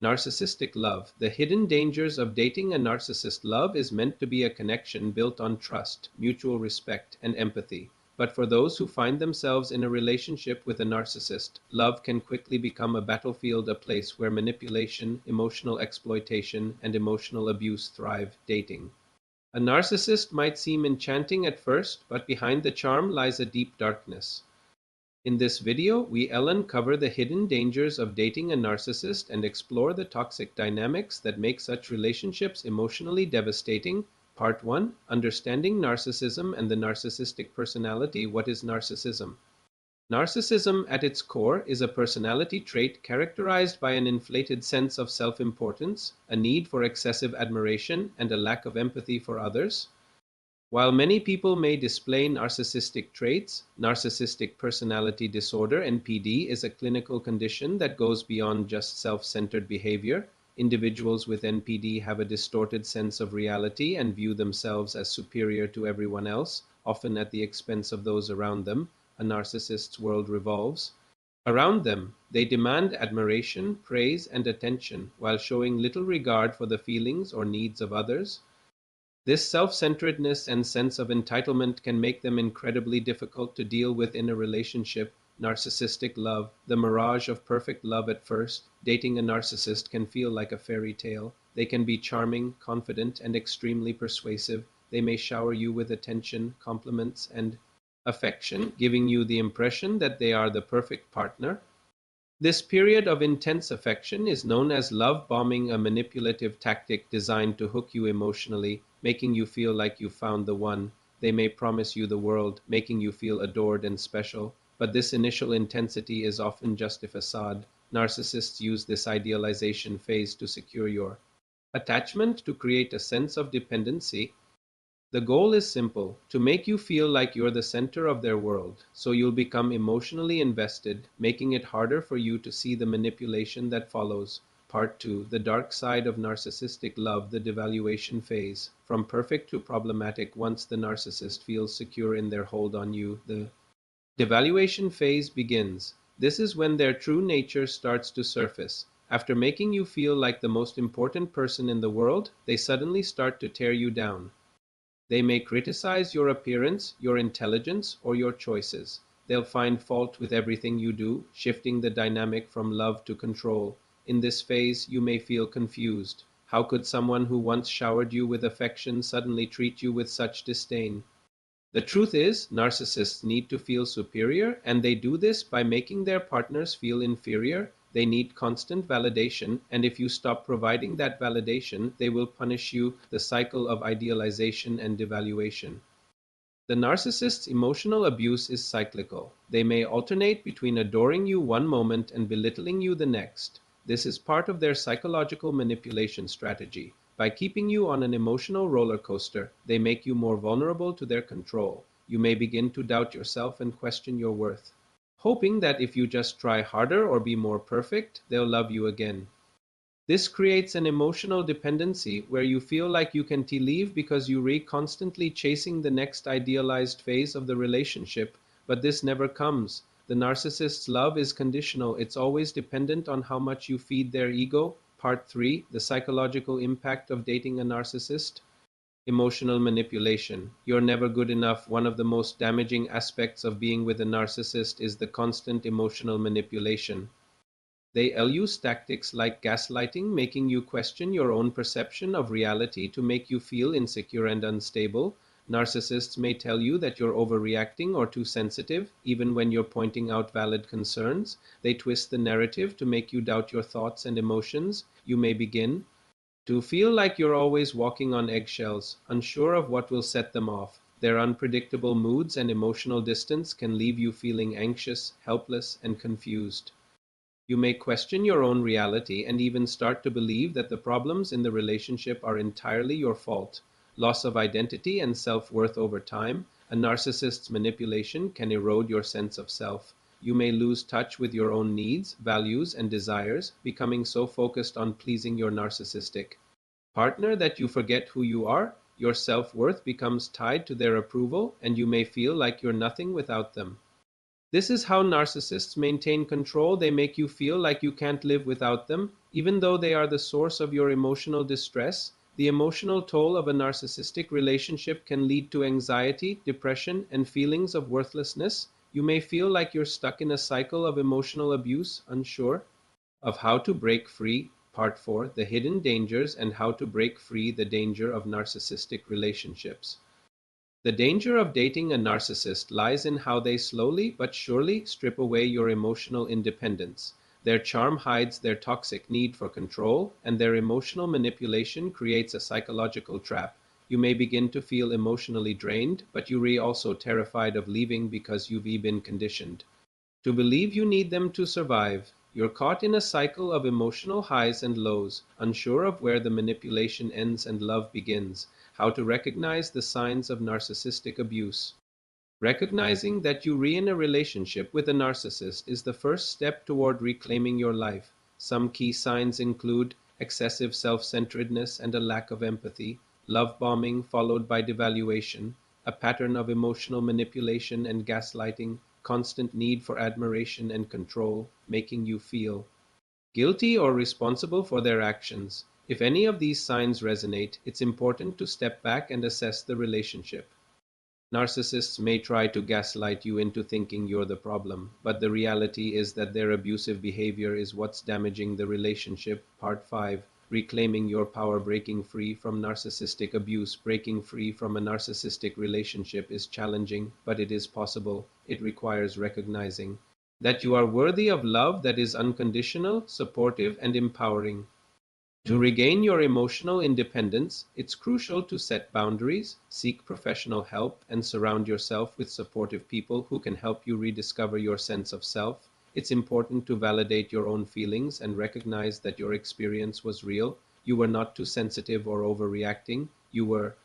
Narcissistic love. The hidden dangers of dating a narcissist. Love is meant to be a connection built on trust, mutual respect, and empathy. But for those who find themselves in a relationship with a narcissist, love can quickly become a battlefield, a place where manipulation, emotional exploitation, and emotional abuse thrive. Dating a narcissist might seem enchanting at first, but behind the charm lies a deep darkness. In this video, we uncover the hidden dangers of dating a narcissist and explore the toxic dynamics that make such relationships emotionally devastating. Part 1: Understanding Narcissism and the Narcissistic Personality. What is narcissism? Narcissism, at its core, is a personality trait characterized by an inflated sense of self-importance, a need for excessive admiration, and a lack of empathy for others. While many people may display narcissistic traits, narcissistic personality disorder (NPD) is a clinical condition that goes beyond just self-centered behavior. Individuals with NPD have a distorted sense of reality and view themselves as superior to everyone else, often at the expense of those around them. A narcissist's world revolves around them. They demand admiration, praise, and attention, while showing little regard for the feelings or needs of others. This self-centeredness and sense of entitlement can make them incredibly difficult to deal with in a relationship. Narcissistic love. The mirage of perfect love at first. Dating a narcissist can feel like a fairy tale. They can be charming, confident, and extremely persuasive. They may shower you with attention, compliments, and affection, giving you the impression that they are the perfect partner. This period of intense affection is known as love bombing, a manipulative tactic designed to hook you emotionally, making you feel like you found the one. They may promise you the world, making you feel adored and special, but this initial intensity is often just a facade. Narcissists use this idealization phase to secure your attachment, to create a sense of dependency. The goal is simple: to make you feel like you're the center of their world, so you'll become emotionally invested, making it harder for you to see the manipulation that follows. Part 2: The dark side of narcissistic love, the devaluation phase. From perfect to problematic. Once the narcissist feels secure in their hold on you, the devaluation phase begins. This is when their true nature starts to surface. After making you feel like the most important person in the world, they suddenly start to tear you down. They may criticize your appearance, your intelligence, or your choices. They'll find fault with everything you do, shifting the dynamic from love to control. In this phase, you may feel confused. How could someone who once showered you with affection suddenly treat you with such disdain? The truth is, narcissists need to feel superior, and they do this by making their partners feel inferior. They need constant validation, and if you stop providing that validation, they will punish you. The cycle of idealization and devaluation. The narcissist's emotional abuse is cyclical. They may alternate between adoring you one moment and belittling you the next. This is part of their psychological manipulation strategy. By keeping you on an emotional roller coaster, they make you more vulnerable to their control. You may begin to doubt yourself and question your worth, hoping that if you just try harder or be more perfect, they'll love you again. This creates an emotional dependency where you feel like you can't leave because you're constantly chasing the next idealized phase of the relationship, but this never comes. The narcissist's love is conditional. It's always dependent on how much you feed their ego. Part 3: The psychological impact of dating a narcissist. Emotional manipulation. You're never good enough. One of the most damaging aspects of being with a narcissist is the constant emotional manipulation. They use tactics like gaslighting, making you question your own perception of reality to make you feel insecure and unstable. Narcissists may tell you that you're overreacting or too sensitive, even when you're pointing out valid concerns. They twist the narrative to make you doubt your thoughts and emotions. You may begin to feel like you're always walking on eggshells, unsure of what will set them off. Their unpredictable moods and emotional distance can leave you feeling anxious, helpless, and confused. You may question your own reality and even start to believe that the problems in the relationship are entirely your fault. Loss of identity and self-worth over time. A narcissist's manipulation can erode your sense of self. You may lose touch with your own needs, values, and desires, becoming so focused on pleasing your narcissistic partner that you forget who you are. Your self-worth becomes tied to their approval, and you may feel like you're nothing without them. This is how narcissists maintain control. They make you feel like you can't live without them, Even though they are the source of your emotional distress, the emotional toll of a narcissistic relationship can lead to anxiety, depression, and feelings of worthlessness. You may feel like you're stuck in a cycle of emotional abuse, unsure of how to break free. Part 4: The Hidden Dangers and How to Break Free the Danger of Narcissistic Relationships. The danger of dating a narcissist lies in how they slowly but surely strip away your emotional independence. Their charm hides their toxic need for control, and their emotional manipulation creates a psychological trap. You may begin to feel emotionally drained, but you are also terrified of leaving because you've been conditioned to believe you need them to survive. You're caught in a cycle of emotional highs and lows, unsure of where the manipulation ends and love begins. How to recognize the signs of narcissistic abuse. Recognizing that you're in a relationship with a narcissist is the first step toward reclaiming your life. Some key signs include excessive self-centeredness and a lack of empathy, love bombing followed by devaluation, a pattern of emotional manipulation and gaslighting, constant need for admiration and control, making you feel guilty or responsible for their actions. If any of these signs resonate, it's important to step back and assess the relationship. Narcissists may try to gaslight you into thinking you're the problem, but the reality is that their abusive behavior is what's damaging the relationship. Part 5: Reclaiming Your Power. Breaking free from narcissistic abuse. Breaking free from a narcissistic relationship is challenging, but it is possible. It requires recognizing that you are worthy of love that is unconditional, supportive, and empowering. To regain your emotional independence, it's crucial to set boundaries, seek professional help, and surround yourself with supportive people who can help you rediscover your sense of self. It's important to validate your own feelings and recognize that your experience was real. You were not too sensitive or overreacting. You were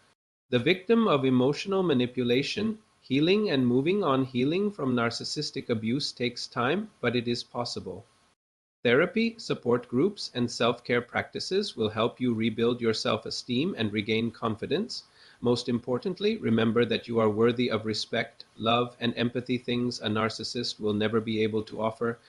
the victim of emotional manipulation. Healing and moving on. Healing from narcissistic abuse takes time, but it is possible. Therapy, support groups, and self-care practices will help you rebuild your self-esteem and regain confidence. Most importantly, remember that you are worthy of respect, love, and empathy, things a narcissist will never be able to offer.